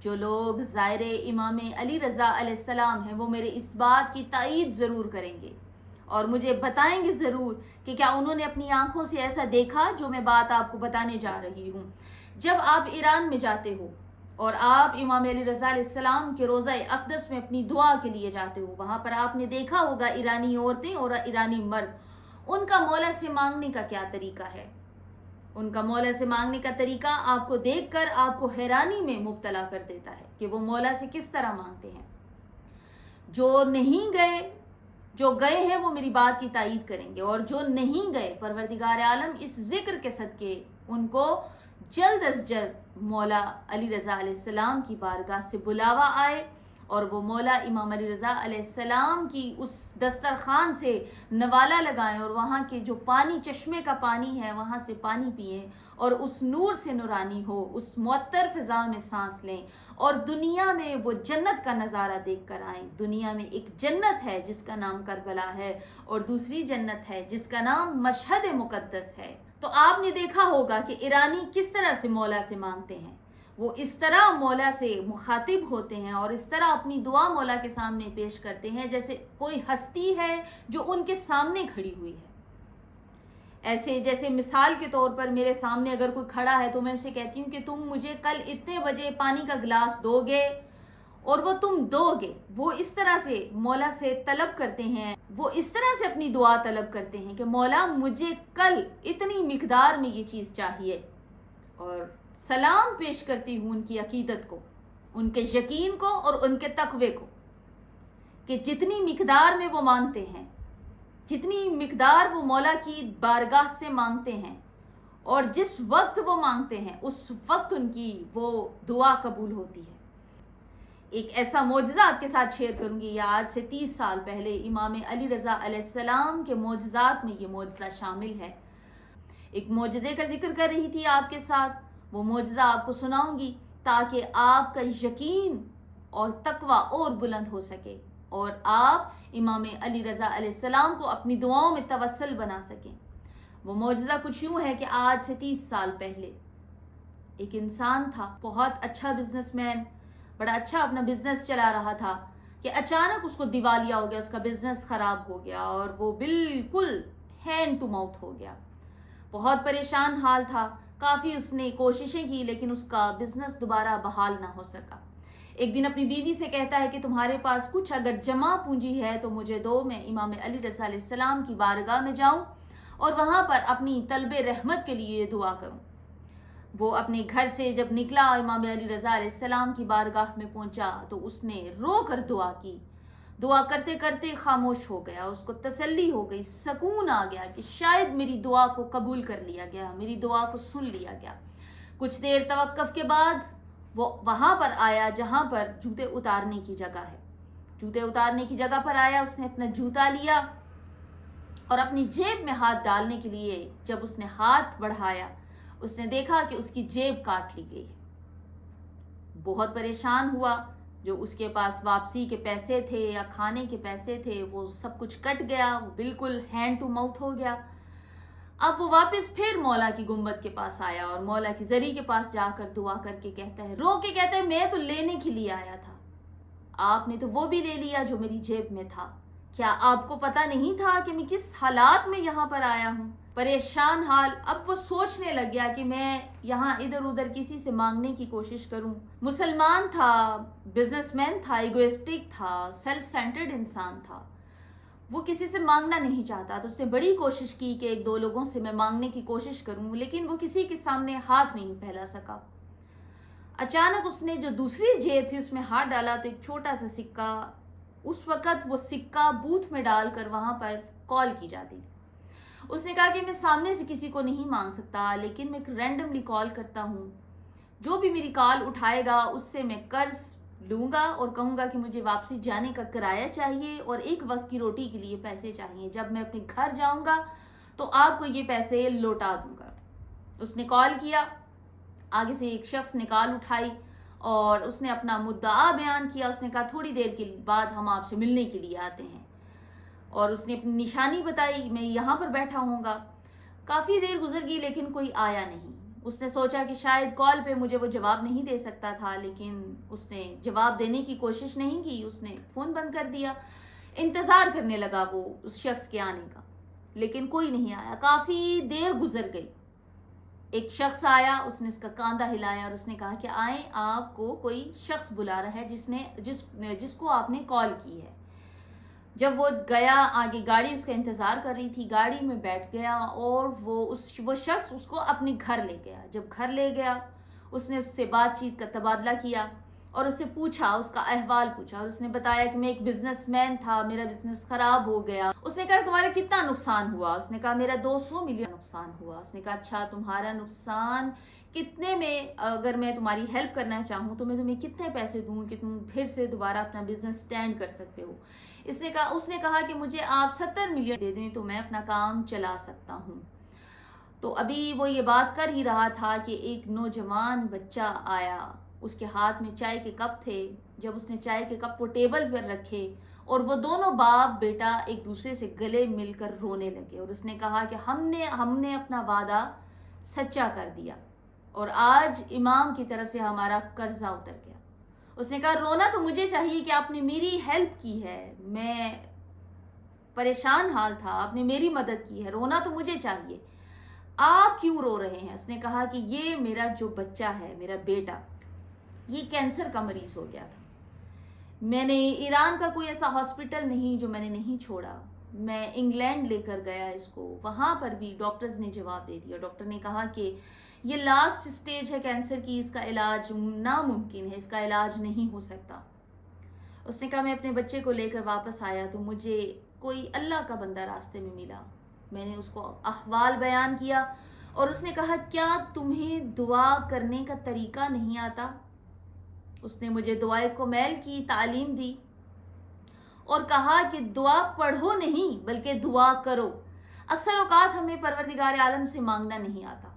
جو لوگ زائر امام علی رضا علیہ السلام ہیں وہ میرے اس بات کی تائید ضرور کریں گے اور مجھے بتائیں گے ضرور کہ کیا انہوں نے اپنی آنکھوں سے ایسا دیکھا جو میں بات آپ کو بتانے جا رہی ہوں۔ جب آپ ایران میں جاتے ہو اور آپ امام علی رضا علیہ السلام کے روضہ اقدس میں اپنی دعا کے لیے جاتے ہو، وہاں پر آپ نے دیکھا ہوگا ایرانی عورتیں اور ایرانی مرد، ان کا مولا سے مانگنے کا کیا طریقہ ہے۔ ان کا مولا سے مانگنے کا طریقہ آپ کو دیکھ کر آپ کو حیرانی میں مبتلا کر دیتا ہے کہ وہ مولا سے کس طرح مانگتے ہیں۔ جو نہیں گئے، جو گئے ہیں وہ میری بات کی تائید کریں گے، اور جو نہیں گئے پروردگار عالم اس ذکر کے صدقے ان کو جلد از جلد مولا علی رضا علیہ السلام کی بارگاہ سے بلاوا آئے اور وہ مولا امام علی رضا علیہ السلام کی اس دسترخوان سے نوالا لگائیں اور وہاں کے جو پانی، چشمے کا پانی ہے، وہاں سے پانی پئیں اور اس نور سے نورانی ہو، اس معطر فضا میں سانس لیں اور دنیا میں وہ جنت کا نظارہ دیکھ کر آئیں۔ دنیا میں ایک جنت ہے جس کا نام کربلا ہے اور دوسری جنت ہے جس کا نام مشہد مقدس ہے۔ تو آپ نے دیکھا ہوگا کہ ایرانی کس طرح سے مولا سے مانگتے ہیں، وہ اس طرح مولا سے مخاطب ہوتے ہیں اور اس طرح اپنی دعا مولا کے سامنے پیش کرتے ہیں جیسے کوئی ہستی ہے جو ان کے سامنے کھڑی ہوئی ہے۔ ایسے جیسے مثال کے طور پر میرے سامنے اگر کوئی کھڑا ہے تو میں اسے کہتی ہوں کہ تم مجھے کل اتنے بجے پانی کا گلاس دو گے، اور وہ تم دو گے۔ وہ اس طرح سے مولا سے طلب کرتے ہیں، وہ اس طرح سے اپنی دعا طلب کرتے ہیں کہ مولا مجھے کل اتنی مقدار میں یہ چیز چاہیے، اور سلام پیش کرتی ہوں ان کی عقیدت کو، ان کے یقین کو اور ان کے تقوی کو، کہ جتنی مقدار میں وہ مانگتے ہیں، جتنی مقدار وہ مولا کی بارگاہ سے مانگتے ہیں اور جس وقت وہ مانگتے ہیں اس وقت ان کی وہ دعا قبول ہوتی ہے۔ ایک ایسا معجزہ آپ کے ساتھ شیئر کروں گی، یا آج سے 30 سال پہلے امام علی رضا علیہ السلام کے معجزات میں یہ معجزہ شامل ہے۔ ایک معجزے کا ذکر کر رہی تھی آپ کے ساتھ، وہ معجزہ آپ کو سناؤں گی تاکہ آپ کا یقین اور تقوی اور بلند ہو سکے اور آپ امام علی رضا علیہ السلام کو اپنی دعاؤں میں توسل بنا سکیں۔ وہ معجزہ کچھ یوں ہے کہ آج سے 30 سال پہلے ایک انسان تھا، بہت اچھا بزنس مین، بڑا اچھا اپنا بزنس چلا رہا تھا، کہ اچانک اس کو دیوالیہ ہو گیا، اس کا بزنس خراب ہو گیا اور وہ بالکل ہینڈ ٹو ماؤتھ ہو گیا۔ بہت پریشان حال تھا، کافی اس نے کوششیں کی لیکن اس کا بزنس دوبارہ بحال نہ ہو سکا۔ ایک دن اپنی بیوی سے کہتا ہے کہ تمہارے پاس کچھ اگر جمع پونجی ہے تو مجھے دو، میں امام علی رضا علیہ السلام کی بارگاہ میں جاؤں اور وہاں پر اپنی طلب رحمت کے لیے دعا کروں۔ وہ اپنے گھر سے جب نکلا، امام علی رضا علیہ السلام کی بارگاہ میں پہنچا تو اس نے رو کر دعا کی۔ دعا کرتے کرتے خاموش ہو گیا، اس کو تسلی ہو گئی، سکون آ گیا کہ شاید میری دعا کو قبول کر لیا گیا، میری دعا کو سن لیا گیا۔ کچھ دیر توقف کے بعد وہ وہاں پر آیا جہاں پر جوتے اتارنے کی جگہ ہے۔ جوتے اتارنے کی جگہ پر آیا، اس نے اپنا جوتا لیا اور اپنی جیب میں ہاتھ ڈالنے کے لیے جب اس نے ہاتھ بڑھایا، اس نے دیکھا کہ اس کی جیب کاٹ لی گئی۔ بہت پریشان ہوا، جو اس کے پاس واپسی کے پیسے تھے یا کھانے کے پیسے تھے وہ سب کچھ کٹ گیا، وہ بالکل ہینڈ ٹو ماؤتھ ہو گیا۔ اب وہ واپس پھر مولا کی گنبد کے پاس آیا اور مولا کی زری کے پاس جا کر دعا کر کے کہتا ہے، رو کے کہتا ہے، میں تو لینے کے لیے آیا تھا، آپ نے تو وہ بھی لے لیا جو میری جیب میں تھا۔ کیا آپ کو پتا نہیں تھا کہ میں کس حالات میں یہاں پر آیا ہوں؟ پریشان حال، اب وہ سوچنے لگ گیا کہ میں یہاں ادھر ادھر کسی سے مانگنے کی کوشش کروں۔ مسلمان تھا، بزنس مین تھا، ایگوئسٹک تھا، سیلف سینٹرڈ انسان تھا، وہ کسی سے مانگنا نہیں چاہتا۔ تو اس نے بڑی کوشش کی کہ ایک دو لوگوں سے میں مانگنے کی کوشش کروں، لیکن وہ کسی کے سامنے ہاتھ نہیں پھیلا سکا۔ اچانک اس نے جو دوسری جیب تھی اس میں ہاتھ ڈالا تو ایک چھوٹا سا سکہ، اس وقت وہ سکہ بوتھ میں ڈال کر وہاں پر کال کی جاتی تھی۔ اس نے کہا کہ میں سامنے سے کسی کو نہیں مانگ سکتا، لیکن میں رینڈملی کال کرتا ہوں، جو بھی میری کال اٹھائے گا اس سے میں قرض لوں گا اور کہوں گا کہ مجھے واپسی جانے کا کرایہ چاہیے اور ایک وقت کی روٹی کے لیے پیسے چاہیے، جب میں اپنے گھر جاؤں گا تو آپ کو یہ پیسے لوٹا دوں گا۔ اس نے کال کیا، آگے سے ایک شخص نے کال اٹھائی اور اس نے اپنا مدعا بیان کیا۔ اس نے کہا تھوڑی دیر کے بعد ہم آپ سے ملنے کے لیے آتے ہیں، اور اس نے اپنی نشانی بتائی، میں یہاں پر بیٹھا ہوں گا۔ کافی دیر گزر گئی لیکن کوئی آیا نہیں۔ اس نے سوچا کہ شاید کال پہ مجھے وہ جواب نہیں دے سکتا تھا، لیکن اس نے جواب دینے کی کوشش نہیں کی، اس نے فون بند کر دیا۔ انتظار کرنے لگا وہ اس شخص کے آنے کا، لیکن کوئی نہیں آیا۔ کافی دیر گزر گئی، ایک شخص آیا، اس نے اس کا کاندھا ہلایا اور اس نے کہا کہ آئیں، آپ کو کوئی شخص بلا رہا ہے جس کو آپ نے کال کی ہے۔ جب وہ گیا آگے، گاڑی اس کا انتظار کر رہی تھی، گاڑی میں بیٹھ گیا اور وہ شخص اس کو اپنے گھر لے گیا۔ جب گھر لے گیا، اس نے اس سے بات چیت کا تبادلہ کیا اور اس سے پوچھا، اس کا احوال پوچھا، اور اس نے بتایا کہ میں ایک بزنس مین تھا، میرا بزنس خراب ہو گیا۔ اس نے کہا تمہارا کتنا نقصان ہوا؟ اس نے کہا میرا 200 ملین نقصان ہوا۔ اس نے کہا اچھا، تمہارا نقصان کتنے میں؟ اگر میں تمہاری ہیلپ کرنا چاہوں تو میں تمہیں کتنے پیسے دوں کہ تم پھر سے دوبارہ اپنا بزنس سٹینڈ کر سکتے ہو؟ اس نے کہا کہ مجھے آپ 70 ملین دے دیں تو میں اپنا کام چلا سکتا ہوں۔ تو ابھی وہ یہ بات کر ہی رہا تھا کہ ایک نوجوان بچہ آیا، اس کے ہاتھ میں چائے کے کپ تھے۔ جب اس نے چائے کے کپ کو ٹیبل پر رکھے اور وہ دونوں باپ بیٹا ایک دوسرے سے گلے مل کر رونے لگے، اور اس نے کہا کہ ہم نے اپنا وعدہ سچا کر دیا اور آج امام کی طرف سے ہمارا قرضہ اتر گیا۔ اس نے کہا رونا تو مجھے چاہیے کہ آپ نے میری ہیلپ کی ہے، میں پریشان حال تھا، آپ نے میری مدد کی ہے، رونا تو مجھے چاہیے، آپ کیوں رو رہے ہیں؟ اس نے کہا کہ یہ میرا جو بچہ ہے، میرا بیٹا، یہ کینسر کا مریض ہو گیا تھا۔ میں نے ایران کا کوئی ایسا ہاسپٹل نہیں جو میں نے نہیں چھوڑا، میں انگلینڈ لے کر گیا اس کو، وہاں پر بھی ڈاکٹرز نے جواب دے دیا۔ ڈاکٹر نے کہا کہ یہ لاسٹ سٹیج ہے کینسر کی، اس کا علاج ناممکن ہے، اس کا علاج نہیں ہو سکتا۔ اس نے کہا میں اپنے بچے کو لے کر واپس آیا تو مجھے کوئی اللہ کا بندہ راستے میں ملا، میں نے اس کو احوال بیان کیا اور اس نے کہا کیا تمہیں دعا کرنے کا طریقہ نہیں آتا؟ اس نے مجھے دعائے کمیل کی تعلیم دی اور کہا کہ دعا پڑھو نہیں بلکہ دعا کرو۔ اکثر اوقات ہمیں پروردگار عالم سے مانگنا نہیں آتا،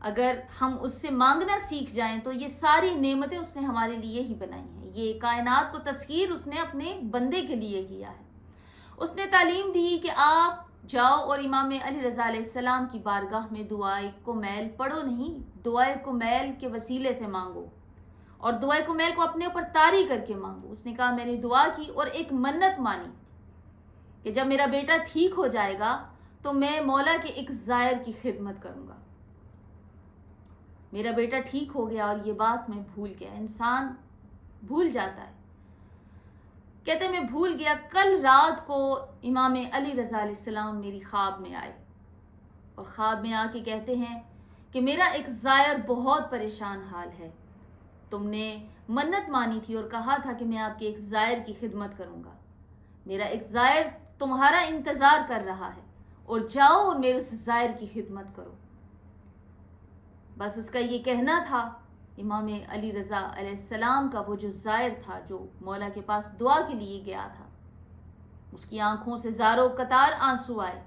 اگر ہم اس سے مانگنا سیکھ جائیں تو یہ ساری نعمتیں اس نے ہمارے لیے ہی بنائی ہیں، یہ کائنات کو تسخیر اس نے اپنے بندے کے لیے کیا ہے۔ اس نے تعلیم دی کہ آپ جاؤ اور امام علی رضا علیہ السلام کی بارگاہ میں دعائے کمیل پڑھو نہیں، دعائے کمیل کے وسیلے سے مانگو اور دعائے کمیل کو اپنے اوپر طاری کر کے مانگو۔ اس نے کہا میں نے دعا کی اور ایک منت مانی کہ جب میرا بیٹا ٹھیک ہو جائے گا تو میں مولا کے ایک زائر کی خدمت کروں گا۔ میرا بیٹا ٹھیک ہو گیا اور یہ بات میں بھول گیا۔ انسان بھول جاتا ہے، کہتے میں بھول گیا۔ کل رات کو امام علی رضا علیہ السلام میری خواب میں آئے اور خواب میں آ کے کہتے ہیں کہ میرا ایک زائر بہت پریشان حال ہے، تم نے منت مانی تھی اور کہا تھا کہ میں آپ کے ایک زائر کی خدمت کروں گا، میرا ایک زائر تمہارا انتظار کر رہا ہے اور جاؤ اور میرے اس زائر کی خدمت کرو۔ بس اس کا یہ کہنا تھا، امام علی رضا علیہ السلام کا وہ جو زائر تھا جو مولا کے پاس دعا کے لیے گیا تھا، اس کی آنکھوں سے زاروں قطار آنسو آئے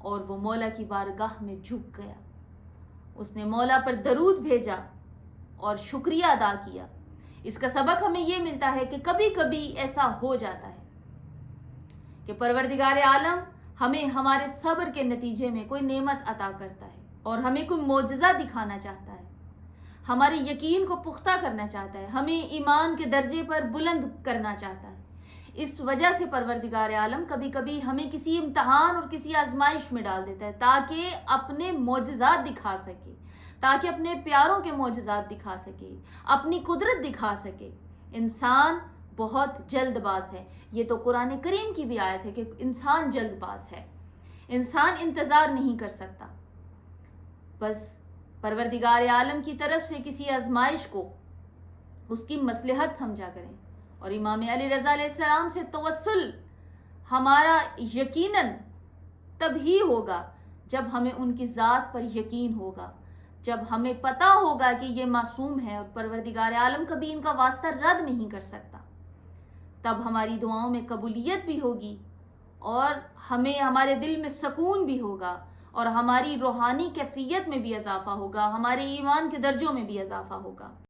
اور وہ مولا کی بارگاہ میں جھک گیا۔ اس نے مولا پر درود بھیجا اور شکریہ ادا کیا۔ اس کا سبق ہمیں یہ ملتا ہے کہ کبھی کبھی ایسا ہو جاتا ہے کہ پروردگار عالم ہمیں ہمارے صبر کے نتیجے میں کوئی نعمت عطا کرتا ہے اور ہمیں کوئی معجزہ دکھانا چاہتا ہے، ہمارے یقین کو پختہ کرنا چاہتا ہے، ہمیں ایمان کے درجے پر بلند کرنا چاہتا ہے۔ اس وجہ سے پروردگار عالم کبھی کبھی ہمیں کسی امتحان اور کسی آزمائش میں ڈال دیتا ہے تاکہ اپنے معجزات دکھا سکے، تاکہ اپنے پیاروں کے معجزات دکھا سکے، اپنی قدرت دکھا سکے۔ انسان بہت جلد باز ہے، یہ تو قرآن کریم کی بھی آیت ہے کہ انسان جلد باز ہے، انسان انتظار نہیں کر سکتا۔ بس پروردگار عالم کی طرف سے کسی آزمائش کو اس کی مصلحت سمجھا کریں، اور امام علی رضا علیہ السلام سے توسل ہمارا یقیناً تب ہی ہوگا جب ہمیں ان کی ذات پر یقین ہوگا، جب ہمیں پتا ہوگا کہ یہ معصوم ہے اور پروردگار عالم کبھی ان کا واسطہ رد نہیں کر سکتا، تب ہماری دعاؤں میں قبولیت بھی ہوگی اور ہمیں ہمارے دل میں سکون بھی ہوگا اور ہماری روحانی کیفیت میں بھی اضافہ ہوگا، ہمارے ایمان کے درجوں میں بھی اضافہ ہوگا۔